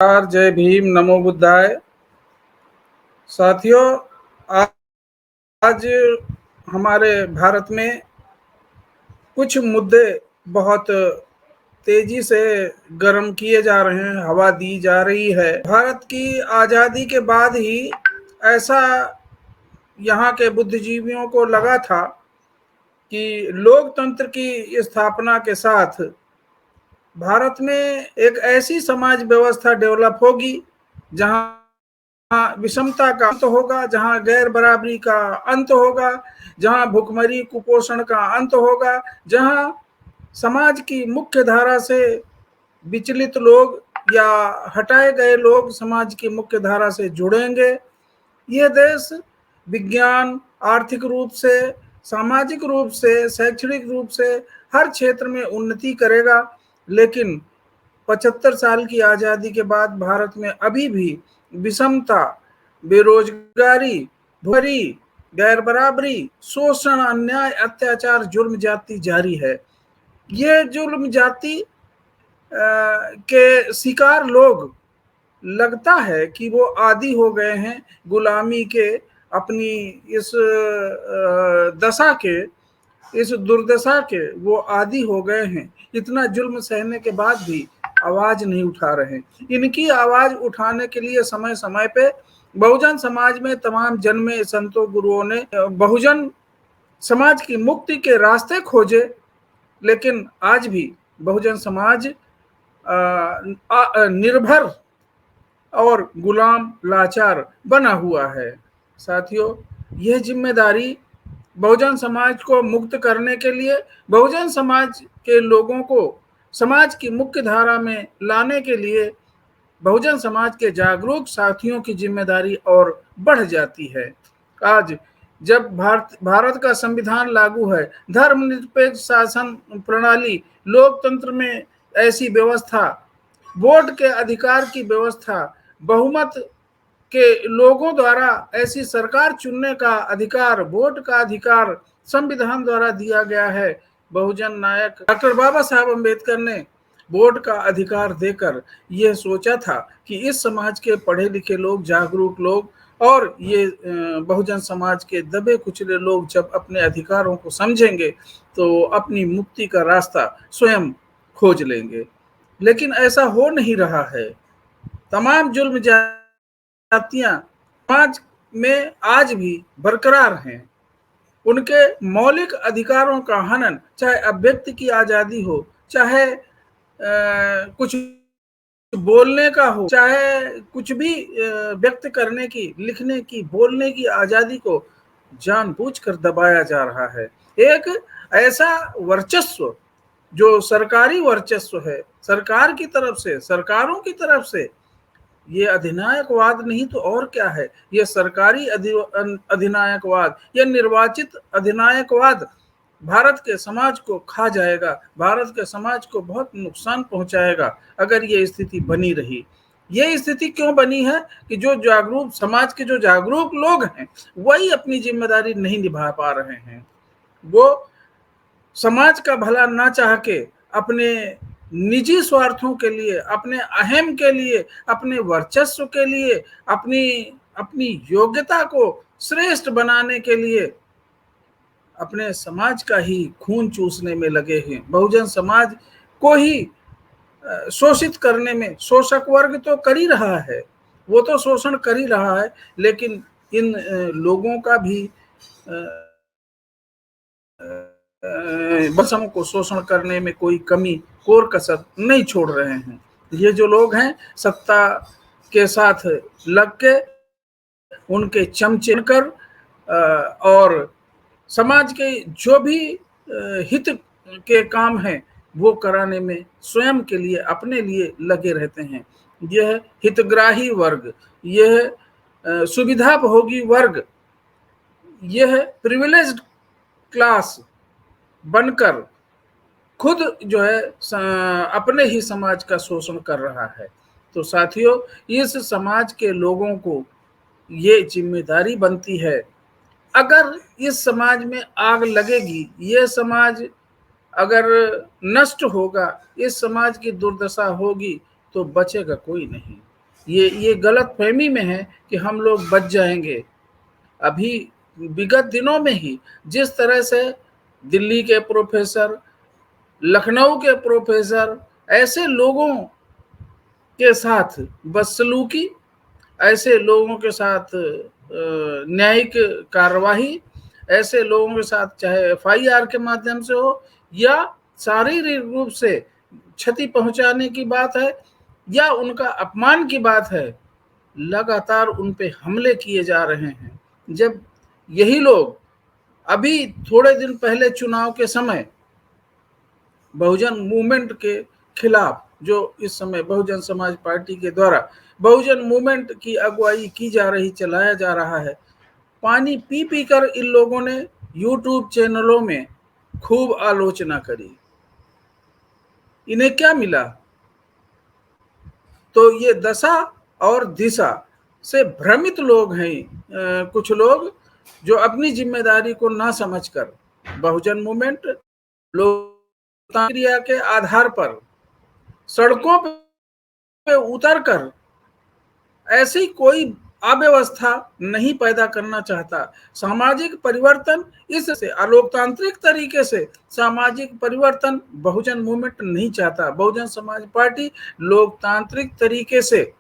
जय भीम, नमो बुद्धाय। साथियों, आज हमारे भारत में कुछ मुद्दे बहुत तेजी से गर्म किए जा रहे हैं, हवा दी जा रही है। भारत की आज़ादी के बाद ही ऐसा यहाँ के बुद्धिजीवियों को लगा था कि लोकतंत्र की स्थापना के साथ भारत में एक ऐसी समाज व्यवस्था डेवलप होगी जहां विषमता का अंत होगा, जहां गैर बराबरी का अंत होगा, जहां भुखमरी कुपोषण का अंत होगा, जहां समाज की मुख्य धारा से विचलित लोग या हटाए गए लोग समाज की मुख्य धारा से जुड़ेंगे। यह देश विज्ञान, आर्थिक रूप से, सामाजिक रूप से, शैक्षणिक रूप से हर क्षेत्र में उन्नति करेगा। लेकिन 75 साल की आज़ादी के बाद भारत में अभी भी विषमता, बेरोजगारी, भुखमरी, गैर बराबरी, शोषण, अन्याय, अत्याचार, जुर्म जाति जारी है। ये जुर्म जाति के शिकार लोग लगता है कि वो आदी हो गए हैं गुलामी के, अपनी इस दशा के, इस दुर्दशा के वो आदी हो गए हैं। इतना जुल्म सहने के बाद भी आवाज नहीं उठा रहे। इनकी आवाज उठाने के लिए समय समय पे बहुजन समाज में तमाम जन्मे संतों गुरुओं ने बहुजन समाज की मुक्ति के रास्ते खोजे, लेकिन आज भी बहुजन समाज निर्भर और गुलाम लाचार बना हुआ है। साथियों, यह जिम्मेदारी बहुजन समाज को मुक्त करने के लिए, बहुजन समाज के लोगों को समाज की मुख्य धारा में लाने के लिए बहुजन समाज के जागरूक साथियों की जिम्मेदारी और बढ़ जाती है। आज जब भारत का संविधान लागू है, धर्मनिरपेक्ष शासन प्रणाली, लोकतंत्र में ऐसी व्यवस्था, वोट के अधिकार की व्यवस्था, बहुमत के लोगों द्वारा ऐसी सरकार चुनने का अधिकार, वोट का अधिकार संविधान द्वारा दिया गया है। बहुजन नायक डॉक्टर बाबा साहब अम्बेडकर ने वोट का अधिकार देकर यह सोचा था कि इस समाज के पढ़े लिखे लोग, जागरूक लोग और ये बहुजन समाज के दबे कुचले लोग जब अपने अधिकारों को समझेंगे तो अपनी मुक्ति का रास्ता स्वयं खोज लेंगे। लेकिन ऐसा हो नहीं रहा है। तमाम जुल्म जातियां समाज में आज भी बरकरार हैं। उनके मौलिक अधिकारों का हनन, चाहे अभिव्यक्ति की आजादी हो, चाहे कुछ बोलने का हो, चाहे कुछ भी व्यक्त करने की, लिखने की, बोलने की आजादी को जानबूझकर दबाया जा रहा है। एक ऐसा वर्चस्व जो सरकारी वर्चस्व है, सरकार की तरफ से, सरकारों की तरफ से, ये अधिनायकवाद नहीं तो और क्या है। ये सरकारी अधिनायकवाद, ये निर्वाचित अधिनायकवाद भारत के समाज को खा जाएगा, भारत के समाज को बहुत नुकसान पहुंचाएगा अगर ये स्थिति बनी रही। ये स्थिति क्यों बनी है कि जो जागरूक समाज के जो जागरूक लोग हैं वही अपनी जिम्मेदारी नहीं निभा पा रहे हैं। वो समाज का भला ना चाह के अपने निजी स्वार्थों के लिए, अपने अहम के लिए, अपने वर्चस्व के लिए, अपनी योग्यता को श्रेष्ठ बनाने के लिए अपने समाज का ही खून चूसने में लगे हैं। बहुजन समाज को ही शोषित करने में शोषक वर्ग तो कर ही रहा है, वो तो शोषण कर ही रहा है, लेकिन इन लोगों का भी बसम को शोषण करने में कोई कमी कोर कसर नहीं छोड़ रहे हैं। ये जो लोग हैं सत्ता के साथ लग के उनके चमचे कर और समाज के जो भी हित के काम हैं वो कराने में स्वयं के लिए, अपने लिए लगे रहते हैं। यह हितग्राही वर्ग, यह सुविधा भोगी वर्ग, यह प्रिविलेज्ड क्लास बनकर खुद जो है अपने ही समाज का शोषण कर रहा है। तो साथियों, इस समाज के लोगों को ये जिम्मेदारी बनती है, अगर इस समाज में आग लगेगी, ये समाज अगर नष्ट होगा, इस समाज की दुर्दशा होगी तो बचेगा कोई नहीं। ये गलतफहमी में है कि हम लोग बच जाएंगे। अभी विगत दिनों में ही जिस तरह से दिल्ली के प्रोफेसर, लखनऊ के प्रोफेसर, ऐसे लोगों के साथ बदसलूकी, ऐसे लोगों के साथ न्यायिक कार्यवाही, ऐसे लोगों के साथ चाहे एफआईआर के माध्यम से हो या शारीरिक रूप से क्षति पहुंचाने की बात है या उनका अपमान की बात है, लगातार उन पे हमले किए जा रहे हैं। जब यही लोग अभी थोड़े दिन पहले चुनाव के समय बहुजन मूवमेंट के खिलाफ, जो इस समय बहुजन समाज पार्टी के द्वारा बहुजन मूवमेंट की अगुवाई की जा रही, चलाया जा रहा है, पानी पी पी कर इन लोगों ने यूट्यूब चैनलों में खूब आलोचना करी। इन्हें क्या मिला? तो ये दशा और दिशा से भ्रमित लोग हैं कुछ लोग, जो अपनी जिम्मेदारी को ना समझकर बहुजन मूवमेंट लोकतांत्रिक के आधार पर सड़कों पे उतर कर ऐसी कोई अव्यवस्था नहीं पैदा करना चाहता। सामाजिक परिवर्तन, इससे अलोकतांत्रिक तरीके से सामाजिक परिवर्तन बहुजन मूवमेंट नहीं चाहता। बहुजन समाज पार्टी लोकतांत्रिक तरीके से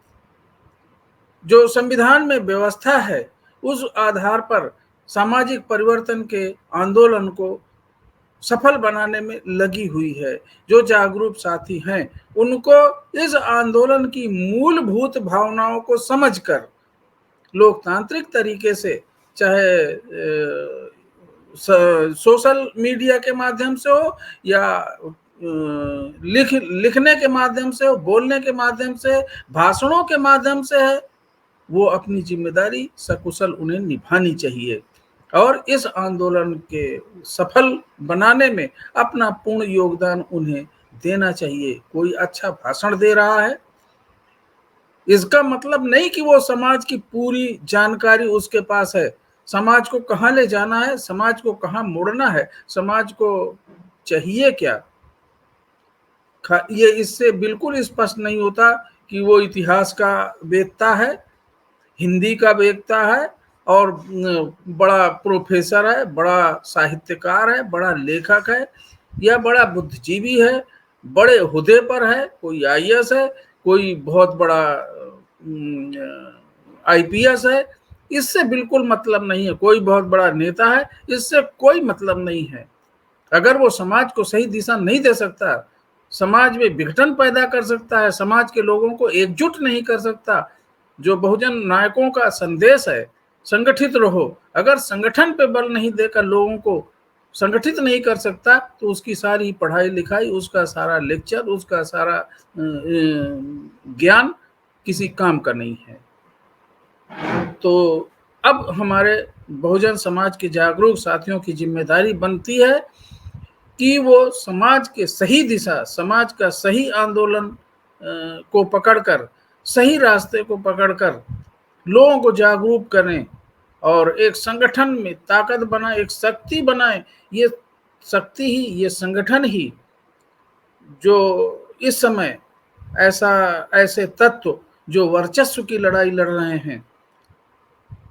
जो संविधान में व्यवस्था है उस आधार पर सामाजिक परिवर्तन के आंदोलन को सफल बनाने में लगी हुई है। जो जागरूक साथी हैं उनको इस आंदोलन की मूलभूत भावनाओं को समझकर लोकतांत्रिक तरीके से, चाहे सोशल मीडिया के माध्यम से हो या लिखने के माध्यम से हो, बोलने के माध्यम से, भाषणों के माध्यम से है, वो अपनी जिम्मेदारी सकुशल उन्हें निभानी चाहिए और इस आंदोलन के सफल बनाने में अपना पूर्ण योगदान उन्हें देना चाहिए। कोई अच्छा भाषण दे रहा है, इसका मतलब नहीं कि वो समाज की पूरी जानकारी उसके पास है। समाज को कहाँ ले जाना है, समाज को कहाँ मोड़ना है, समाज को चाहिए क्या, ये इससे बिल्कुल स्पष्ट नहीं होता कि वो इतिहास का वेत्ता है, हिंदी का वेत्ता है और बड़ा प्रोफेसर है, बड़ा साहित्यकार है, बड़ा लेखक है या बड़ा बुद्धिजीवी है, बड़े हुदे पर है, कोई आईएएस है, कोई बहुत बड़ा आईपीएस है, इससे बिल्कुल मतलब नहीं है। कोई बहुत बड़ा नेता है, इससे कोई मतलब नहीं है। अगर वो समाज को सही दिशा नहीं दे सकता, समाज में विघटन पैदा कर सकता है, समाज के लोगों को एकजुट नहीं कर सकता, जो बहुजन नायकों का संदेश है संगठित रहो, अगर संगठन पे बल नहीं देकर लोगों को संगठित नहीं कर सकता तो उसकी सारी पढ़ाई लिखाई, उसका सारा लेक्चर, उसका सारा ज्ञान किसी काम का नहीं है। तो अब हमारे बहुजन समाज के जागरूक साथियों की जिम्मेदारी बनती है कि वो समाज के सही दिशा, समाज का सही आंदोलन को पकड़कर, सही रास्ते को पकड़कर लोगों को जागरूक करें और एक संगठन में ताकत बनाए, एक शक्ति बनाए। ये शक्ति ही, ये संगठन ही जो इस समय ऐसे तत्व जो वर्चस्व की लड़ाई लड़ रहे हैं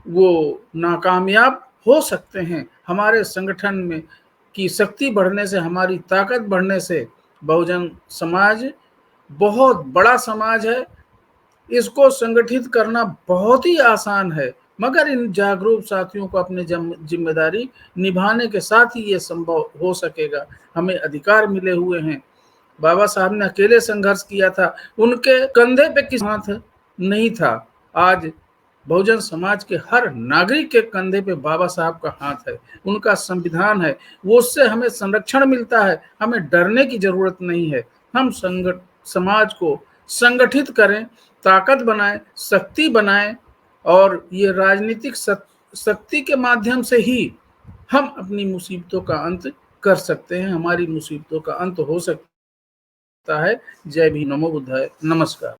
वो नाकामयाब हो सकते हैं। हमारे संगठन में की शक्ति बढ़ने से, हमारी ताकत बढ़ने से बहुजन समाज बहुत बड़ा समाज है, इसको संगठित करना बहुत ही आसान है, मगर इन जागरूक साथियों को अपनी जिम्मेदारी निभाने के साथ ही ये संभव हो सकेगा। हमें अधिकार मिले हुए हैं। बाबा साहब ने अकेले संघर्ष किया था, उनके कंधे पे किसी हाथ नहीं था। आज बहुजन समाज के हर नागरिक के कंधे पे बाबा साहब का हाथ है, उनका संविधान है, वो उससे हमें संरक्षण मिलता है। हमें डरने की जरूरत नहीं है। हम समाज को संगठित करें, ताकत बनाएं, शक्ति बनाएं और ये राजनीतिक शक्ति के माध्यम से ही हम अपनी मुसीबतों का अंत कर सकते हैं, हमारी मुसीबतों का अंत हो सकता है। जय भीम, नमो बुद्धाय, नमस्कार।